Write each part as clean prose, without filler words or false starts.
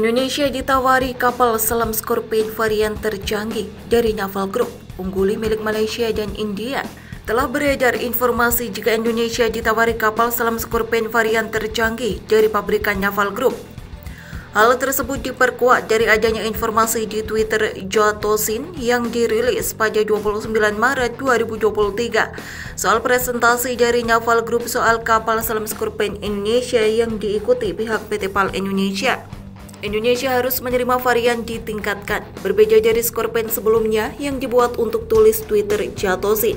Indonesia ditawari kapal selam Scorpene varian tercanggih dari Naval Group, ungguli milik Malaysia dan India. Telah beredar informasi jika Indonesia ditawari kapal selam Scorpene varian tercanggih dari pabrikan Naval Group. Hal tersebut diperkuat dari adanya informasi di Twitter Jatosin yang dirilis pada 29 Maret 2023 soal presentasi dari Naval Group soal kapal selam Scorpene Indonesia yang diikuti pihak PT PAL Indonesia. Indonesia harus menerima varian ditingkatkan, berbeda dari Scorpene sebelumnya yang dibuat untuk tulis Twitter Jatosin.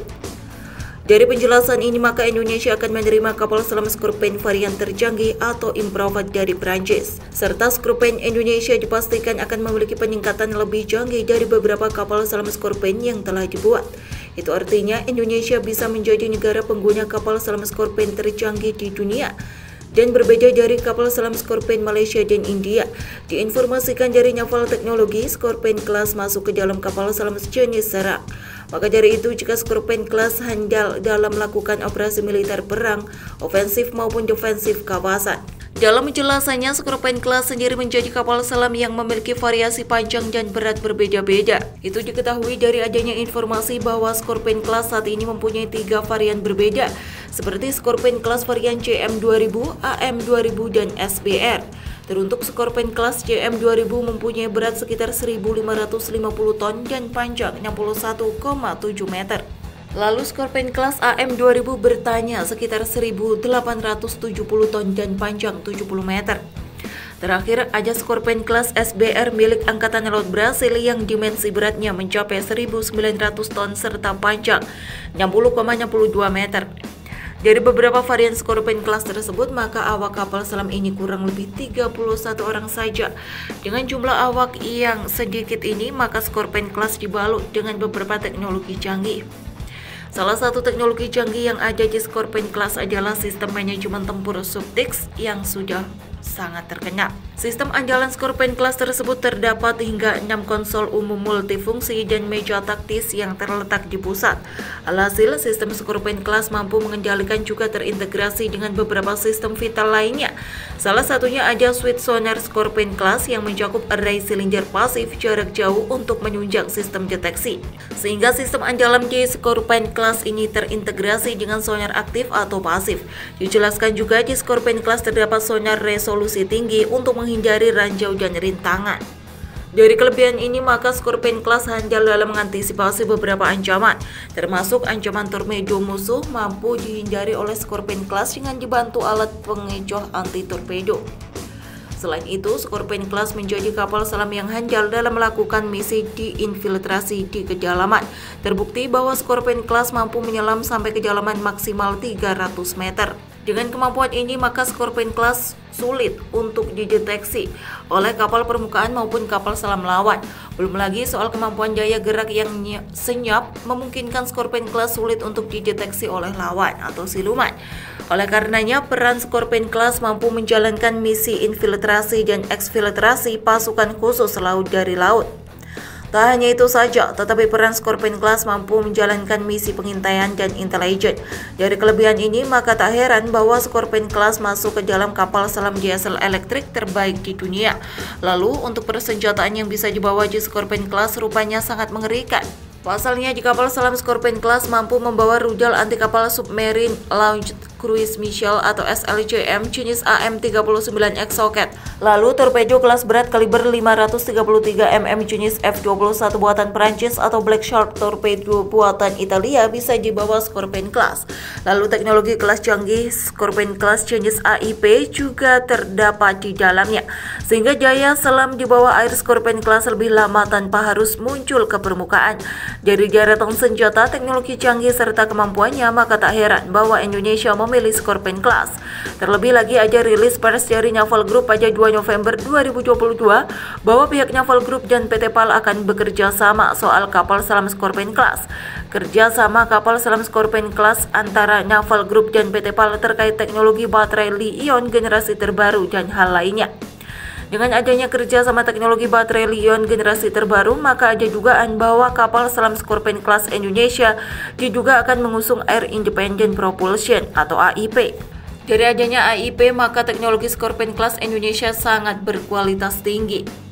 Dari penjelasan ini, maka Indonesia akan menerima kapal selam Scorpene varian tercanggih atau improved dari Prancis. Serta Scorpene Indonesia dipastikan akan memiliki peningkatan lebih canggih dari beberapa kapal selam Scorpene yang telah dibuat. Itu artinya Indonesia bisa menjadi negara pengguna kapal selam Scorpene tercanggih di dunia. Dan berbeda dari kapal selam Scorpene Malaysia dan India, diinformasikan dari Naval Teknologi, Scorpene Class masuk ke dalam kapal selam jenis serang. Maka dari itu, jika Scorpene Class handal dalam melakukan operasi militer perang, ofensif maupun defensif kawasan. Dalam penjelasannya, Scorpene Class sendiri menjadi kapal selam yang memiliki variasi panjang dan berat berbeda-beda. Itu diketahui dari adanya informasi bahwa Scorpene Class saat ini mempunyai 3 varian berbeda, seperti Scorpene Class varian CM2000, AM2000, dan SBR. Teruntuk Scorpene Class CM2000 mempunyai berat sekitar 1.550 ton dan panjang 61,7 meter. Lalu Scorpene Class AM2000 bertanya sekitar 1.870 ton dan panjang 70 meter. Terakhir ada Scorpene Class SBR milik Angkatan Laut Brasil yang dimensi beratnya mencapai 1.900 ton serta panjang 60,62 meter. Dari beberapa varian Scorpene Class tersebut, maka awak kapal selam ini kurang lebih 31 orang saja. Dengan jumlah awak yang sedikit ini, maka Scorpene Class dibalut dengan beberapa teknologi canggih. Salah satu teknologi canggih yang ada di Scorpene Class adalah sistem manajemen tempur subtiks yang sudah sangat terkenal. Sistem andalan Scorpene Class tersebut terdapat hingga 6 konsol umum multifungsi dan meja taktis yang terletak di pusat. Alhasil, sistem Scorpene Class mampu mengendalikan juga terintegrasi dengan beberapa sistem vital lainnya. Salah satunya ada suite sonar Scorpene Class yang mencakup array silinder pasif jarak jauh untuk menunjang sistem deteksi. Sehingga sistem andalan di Scorpene Class ini terintegrasi dengan sonar aktif atau pasif. Dijelaskan juga di Scorpene Class terdapat sonar resolusi tinggi untuk menghindari ranjau dan rintangan. Dari kelebihan ini, maka Scorpene Class handal dalam mengantisipasi beberapa ancaman, termasuk ancaman torpedo musuh mampu dihindari oleh Scorpene Class dengan dibantu alat pengecoh anti-torpedo. Selain itu, Scorpene Class menjadi kapal selam yang handal dalam melakukan misi diinfiltrasi di kedalaman. Terbukti bahwa Scorpene Class mampu menyelam sampai kedalaman maksimal 300 meter. Dengan kemampuan ini, maka Scorpene Class sulit untuk dideteksi oleh kapal permukaan maupun kapal selam lawan. Belum lagi soal kemampuan daya gerak yang senyap memungkinkan Scorpene Class sulit untuk dideteksi oleh lawan atau siluman. Oleh karenanya, peran Scorpene Class mampu menjalankan misi infiltrasi dan eksfiltrasi pasukan khusus laut dari laut. Tak hanya itu saja, tetapi peran Scorpene Class mampu menjalankan misi pengintaian dan intelijen. Dari kelebihan ini, maka tak heran bahwa Scorpene Class masuk ke dalam kapal selam diesel elektrik terbaik di dunia. Lalu, untuk persenjataan yang bisa dibawa di Scorpene Class rupanya sangat mengerikan. Pasalnya, di kapal selam Scorpene Class mampu membawa rudal anti kapal submarine launched cruise missile atau SLCM jenis AM39X soket. Lalu torpedo kelas berat kaliber 533 mm jenis F21 buatan Prancis atau Black Shark torpedo buatan Italia bisa dibawa Scorpene Class. Lalu teknologi kelas canggih Scorpene Class jenis AIP juga terdapat di dalamnya, sehingga daya selam di bawah air Scorpene Class lebih lama tanpa harus muncul ke permukaan. Dari deretan senjata, teknologi canggih serta kemampuannya, maka tak heran bahwa Indonesia memilih Scorpene Class. Terlebih lagi ada rilis pers dari Naval Group pada 2 November 2022 bahwa pihak Naval Group dan PT PAL akan bekerja sama soal kapal selam Scorpene Class. Kerjasama kapal selam Scorpene Class antara Naval Group dan PT PAL terkait teknologi baterai Li-ion generasi terbaru dan hal lainnya. Dengan adanya kerja sama teknologi baterai Li-ion generasi terbaru, maka ada dugaan bahwa kapal selam Scorpene Class Indonesia diduga akan mengusung Air Independent Propulsion atau AIP. Dari adanya AIP, maka teknologi Scorpion Class Indonesia sangat berkualitas tinggi.